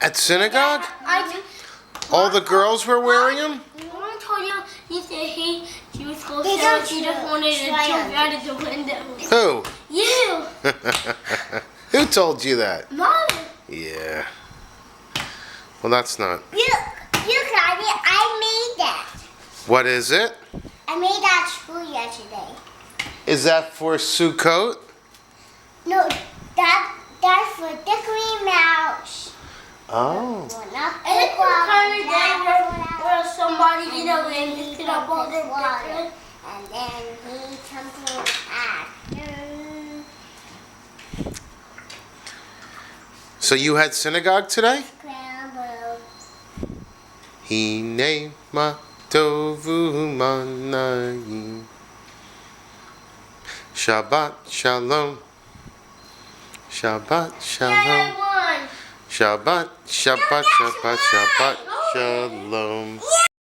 At synagogue? I All the girls were wearing them? Mom told you he said she was close to she just wanted to jump out of the window. Who? You! Who told you that? Mom! Yeah. Well, that's not. You got it. I made that. What is it? I made that at school yesterday. Is that for Sukkot? No, that's for Dickory Mouse. Oh. And it's the kind of day where somebody, and picked it up all their water. And then he something after. So you had synagogue today? Scrambled. Hine ma tovu manayim. Shabbat shalom. Shabbat shalom. Yeah, I won. Shabbat, Shabbat, Shabbat, Shabbat, Shalom.